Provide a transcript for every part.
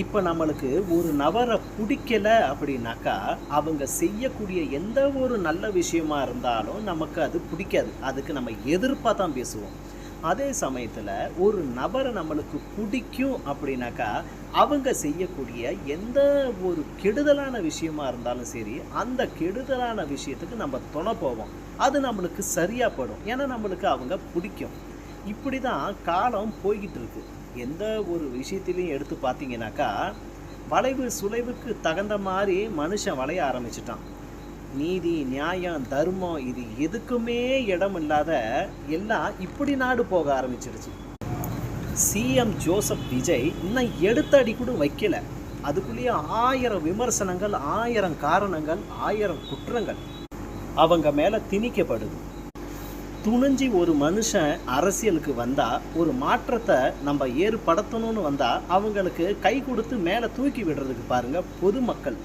இப்போ நம்மளுக்கு ஒரு நபரை பிடிக்கல அப்படின்னாக்கா, அவங்க செய்யக்கூடிய எந்த ஒரு நல்ல விஷயமா இருந்தாலும் நமக்கு அது பிடிக்காது. அதுக்கு நம்ம எதிர்ப்பா தான் பேசுவோம். அதே சமயத்துல ஒரு நபரை நம்மளுக்கு பிடிக்கும் அப்படின்னாக்கா, அவங்க செய்யக்கூடிய எந்த ஒரு கெடுதலான விஷயமா இருந்தாலும் சரி, அந்த கெடுதலான விஷயத்துக்கு நம்ம துணை போவோம். அது நம்மளுக்கு சரியா படும். ஏன்னா நம்மளுக்கு அவங்க பிடிக்கும். இப்படி தான் காலம் போய்கிட்டு இருக்கு. எந்த ஒரு விஷயத்திலையும் எடுத்து பார்த்தீங்கன்னாக்கா, வளைவு சுளைவுக்கு தகுந்த மாரி மனுஷன் வளைய ஆரம்பிச்சுட்டான். நீதி, நியாயம், தர்மம் இது எதுக்குமே இடம் இல்லாத எல்லாம் இப்படி நாடு போக ஆரம்பிச்சிருச்சு. சிஎம் ஜோசப் விஜய் இன்னும் எடுத்த அடி கூட வைக்கல. அதுக்குள்ளேயே 1000 விமர்சனங்கள், 1000 காரணங்கள், 1000 குற்றங்கள் அவங்க மேல திணிக்கப்படுது. துணிஞ்சு ஒரு மனுஷன் அரசியலுக்கு வந்தால், ஒரு மாற்றத்தை நம்ம ஏற்படுத்தணும்னு வந்தால் அவங்களுக்கு கை கொடுத்து மேலே தூக்கி விடுறதுக்கு பாருங்கள் பொதுமக்கள்.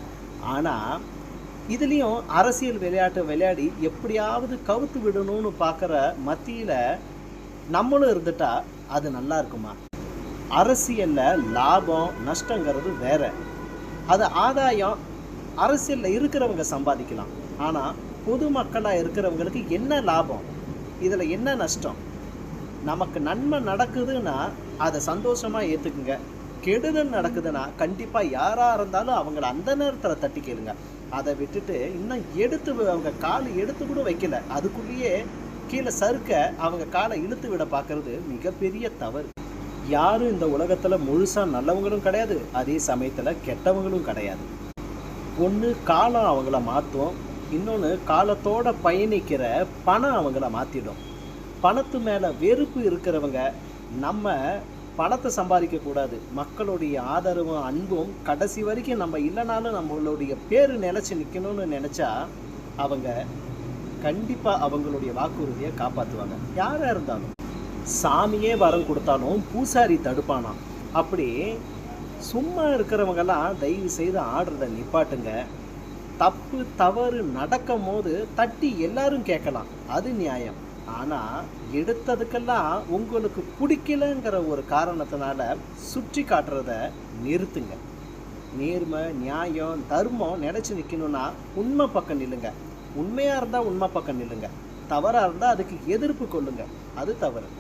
ஆனால் இதுலேயும் அரசியல் விளையாட்டு விளையாடி எப்படியாவது கவுத்து விடணும்னு பார்க்குற மத்தியில் நம்மளும் இருந்துட்டா அது நல்லா இருக்குமா? அரசியலில் லாபம் நஷ்டங்கிறது வேற. அது ஆதாயம் அரசியலில் இருக்கிறவங்க சம்பாதிக்கலாம். ஆனால் பொதுமக்களாக இருக்கிறவங்களுக்கு என்ன லாபம்? இதில் என்ன நஷ்டம்? நமக்கு நன்மை நடக்குதுன்னா அதை சந்தோஷமாக ஏற்றுக்குங்க. கெடுதல் நடக்குதுன்னா கண்டிப்பாக யாராக இருந்தாலும் அவங்கள அந்த நேரத்தில் தட்டி கேளுங்க. அதை விட்டுட்டு இன்னும் அவங்க காலை எடுத்து கூட வைக்கல, அதுக்குள்ளேயே கீழே சறுக்க அவங்க காலை இழுத்து விட பார்க்கறது மிகப்பெரிய தவறு. யாரும் இந்த உலகத்தில் முழுசாக நல்லவங்களும் கிடையாது, அதே சமயத்தில் கெட்டவங்களும் கிடையாது. ஒன்று காலம் அவங்கள மாற்றும், இன்னொன்று காலத்தோட பயணிக்கிற பணம் அவங்கள மாற்றிடும். பணத்து மேலே வெறுப்பு இருக்கிறவங்க நம்ம பணத்தை சம்பாதிக்கக்கூடாது, மக்களுடைய ஆதரவும் அன்பும் கடைசி வரைக்கும் நம்ம இல்லைனாலும் நம்மளுடைய பேர் நிலச்சி நிற்கணும்னு நினச்சா அவங்க கண்டிப்பாக அவங்களுடைய வாக்குறுதியை காப்பாற்றுவாங்க. யாராக இருந்தாலும் சாமியே வரம் கொடுத்தாலும் பூசாரி தடுப்பானாம். அப்படி சும்மா இருக்கிறவங்கெல்லாம் தயவு செய்து ஆடுறதை நிப்பாட்டுங்க. தப்பு தவறு நடக்கும் போது தட்டி எல்லாரும் கேட்கலாம், அது நியாயம். ஆனால் எடுத்ததுக்கெல்லாம் உங்களுக்கு பிடிக்கலங்கிற ஒரு காரணத்தினால சுற்றி காட்டுறத நிறுத்துங்க. நேர்மை, நியாயம், தர்மம் நினச்சி நிற்கணும்னா உண்மை பக்கம் நில்லுங்க. உண்மையாக இருந்தால் உண்மை பக்கம் நில்லுங்க. தவறாக இருந்தால் அதுக்கு எதிர்ப்பு கொள்ளுங்க. அது தவறு.